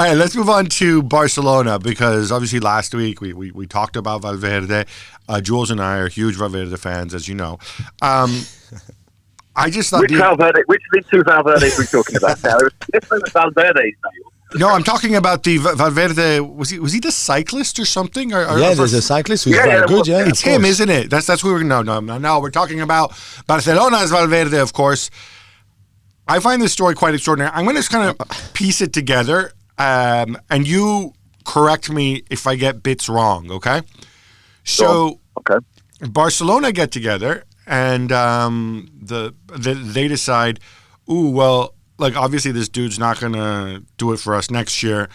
All right, let's move on to Barcelona because obviously last week we talked about Valverde. Jules and I are huge Valverde fans, as you know. I just thought which of the two Valverdes are we talking about now? This was Valverde's name. No, I'm talking about the Valverde. Was he the cyclist or something? There's a cyclist who's very good. Yeah, it's him, isn't it? That's what we're no. We're talking about Barcelona's Valverde, of course. I find this story quite extraordinary. I'm going to kind of piece it together, and you correct me if I get bits wrong. Okay. So, Barcelona get together, and they decide, obviously this dude's not going to do it for us next year.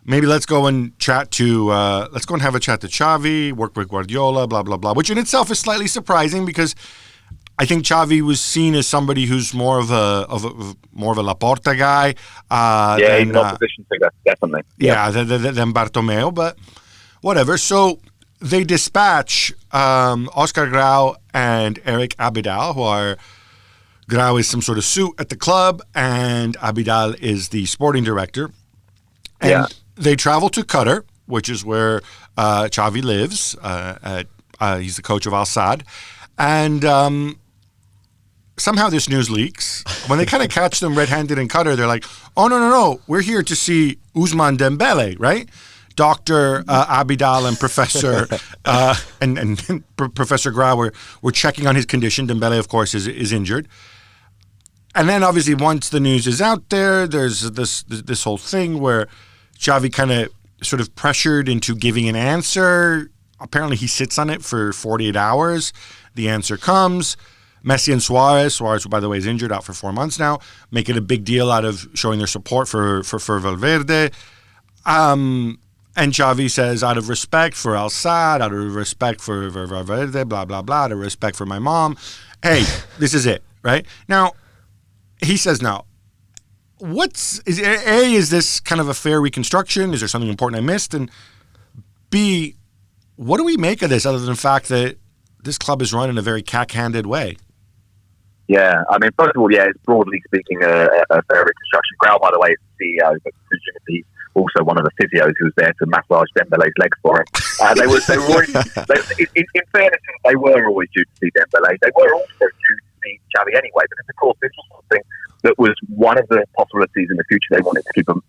Maybe let's go and have a chat to Xavi, work with Guardiola, blah, blah, blah, which in itself is slightly surprising because I think Xavi was seen as somebody who's more of a Laporta guy. He's an opposition figure, definitely. Yeah, than Bartomeu, but whatever. So they dispatch Oscar Grau and Eric Abidal, Grau is some sort of suit at the club, and Abidal is the sporting director. And they travel to Qatar, which is where Xavi lives. He's the coach of Al Sadd. And somehow this news leaks. When they kind of catch them red-handed in Qatar, they're like, oh, no, we're here to see Ousmane Dembele, right? Dr. Abidal and Professor and Professor Grau were checking on his condition. Dembele, of course, is injured. And then, obviously, once the news is out there, there's this whole thing where Xavi kind of sort of pressured into giving an answer. Apparently, he sits on it for 48 hours. The answer comes. Messi and Suarez, by the way, is injured, out for 4 months now, making a big deal out of showing their support for Valverde. And Xavi says, out of respect for Al Sadd, out of respect for Valverde, blah, blah, blah, out of respect for my mom, hey, this is it, right? Now, he says, now, is this kind of a fair reconstruction? Is there something important I missed? And B, what do we make of this other than the fact that this club is run in a very cack-handed way? Yeah, I mean, first of all, it's broadly speaking a fair reconstruction. Grau, by the way, is the CEO, but presumably also one of the physios who was there to massage Dembele's legs for him. They were always, in fairness, they were always due to see Dembele. They were also due to see Xavi anyway, because of course this was something that was one of the possibilities in the future they wanted to keep an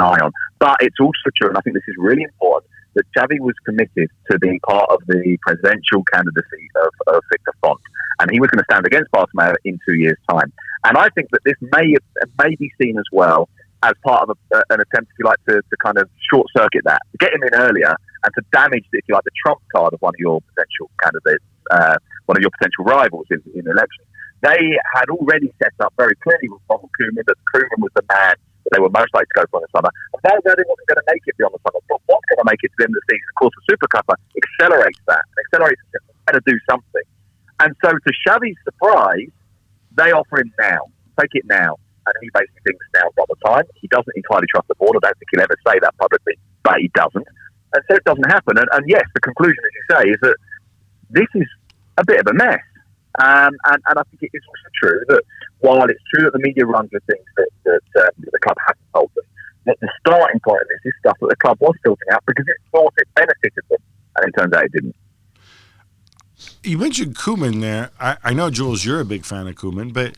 eye on. But it's also true, and I think this is really important, that Xavi was committed to being part of the presidential candidacy of Victor Font, and he was going to stand against Bartomeu in 2 years' time. And I think that this may be seen as well as part of an attempt, if you like, to kind of short-circuit that, to get him in earlier and to damage, if you like, the trump card of one of your potential candidates, one of your potential rivals in elections. They had already set up very clearly with Ronald Koeman that Koeman was the man that they were most likely to go for in the summer. And Valverde wasn't going to make it beyond the summer. But what's going to make it to the end of the season, of course, the Super Cup accelerates that. It accelerates it. Better do something. And so, to Xavi's surprise, they offer him now. Take it now. And he basically thinks now's not the time. He doesn't entirely trust the board. I don't think he'll ever say that publicly, but he doesn't. And so it doesn't happen. And yes, the conclusion, as you say, is that this is a bit of a mess. And I think it is also true that while it's true that the media runs with things that the club hasn't told them, that the starting point of this is stuff that the club was filtering out because it thought it benefited them, and it turns out it didn't. You mentioned Koeman there. I know, Jules, you're a big fan of Koeman, but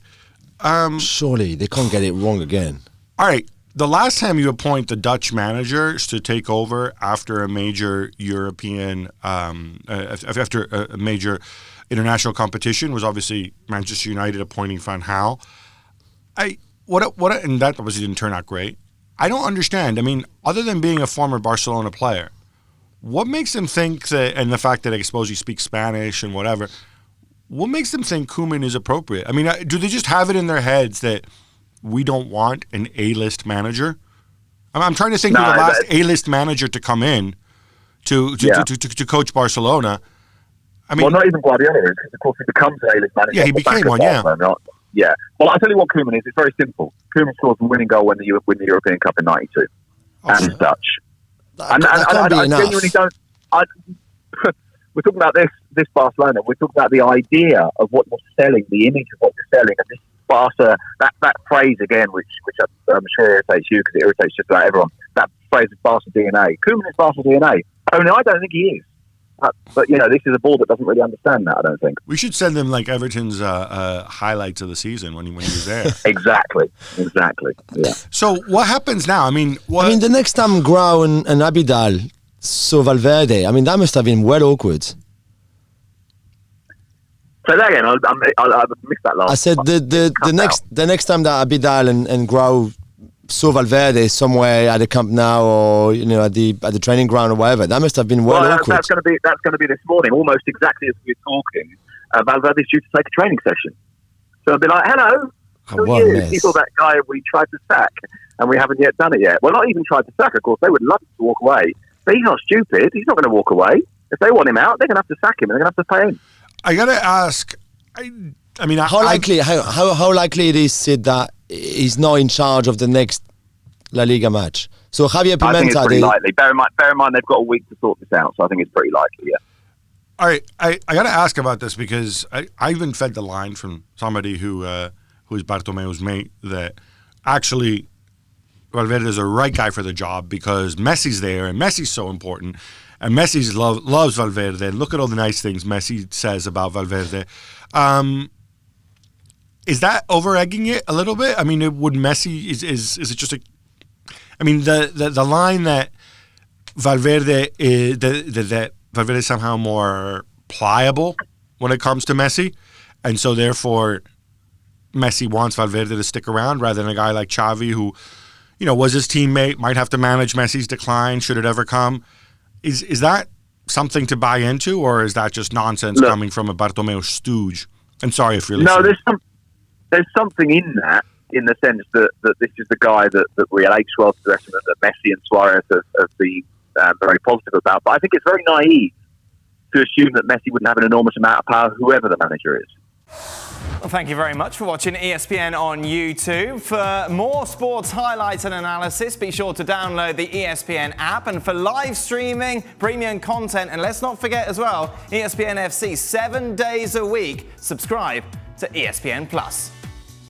surely they can't get it wrong again. All right. The last time you appoint the Dutch managers to take over after a major European, after a major international competition was obviously Manchester United appointing Van Gaal. And that obviously didn't turn out great. I don't understand. I mean, other than being a former Barcelona player, what makes them think that, and the fact that I suppose he speaks Spanish and whatever, what makes them think Koeman is appropriate? I mean, do they just have it in their heads that we don't want an A-list manager? I'm trying to think of the last A-list manager to come in to coach Barcelona. I mean, well, not even Guardiola is, because of course he becomes an A-list manager. Yeah, he became one, Yeah. Well, I'll tell you what Koeman is. It's very simple. Koeman scores the winning goal when they win the European Cup in '92. And he's Dutch. I genuinely don't... we're talking about this Barcelona. We're talking about the idea of what you're selling, the image of what you're selling. And Barca, that phrase again, which I'm sure irritates you because it irritates just about everyone. That phrase is Barca DNA. Koeman is Barca DNA. Only I don't think he is. But this is a board that doesn't really understand that. I don't think. We should send him like Everton's highlights of the season when he was there. Exactly. Yeah. So what happens now? The next time Grau and Abidal saw Valverde, that must have been well awkward. So that again, I missed that last. I said the next time that Abidal and Grau saw Valverde somewhere at the Camp Nou or at the training ground or whatever, that must have been well awkward. That's going to be this morning, almost exactly as we're talking. Valverde's due to take a training session, so I'll be like, "Hello, who are you?" He's that guy we tried to sack, and we haven't yet done it yet. Well, not even tried to sack. Of course, they would love him to walk away, but he's not stupid. He's not going to walk away. If they want him out, they're going to have to sack him, and they're going to have to pay him. I got to ask. How likely it is, Sid, that he's not in charge of the next La Liga match? So Javier Pimenta... I think it's pretty likely. Bear in mind they've got a week to sort this out, so I think it's pretty likely, yeah. All right, I got to ask about this because I even fed the line from somebody who is Bartomeu's mate that actually Valverde is the right guy for the job because Messi's there and Messi's so important and Messi loves Valverde. And look at all the nice things Messi says about Valverde. Is that over-egging it a little bit? Would Messi... Is it just a... the line that Valverde is... that Valverde is somehow more pliable when it comes to Messi, and so therefore Messi wants Valverde to stick around rather than a guy like Xavi who, was his teammate, might have to manage Messi's decline should it ever come. Is that something to buy into, or is that just nonsense coming from a Bartomeu stooge? I'm sorry if you're listening. No, there's something in that, in the sense that this is the guy that relates well to the rest of them, that Messi and Suarez have been very positive about. But I think it's very naive to assume that Messi wouldn't have an enormous amount of power, whoever the manager is. Well, thank you very much for watching ESPN on YouTube. For more sports highlights and analysis, be sure to download the ESPN app. And for live streaming, premium content, and let's not forget as well, ESPN FC 7 days a week. Subscribe to ESPN Plus.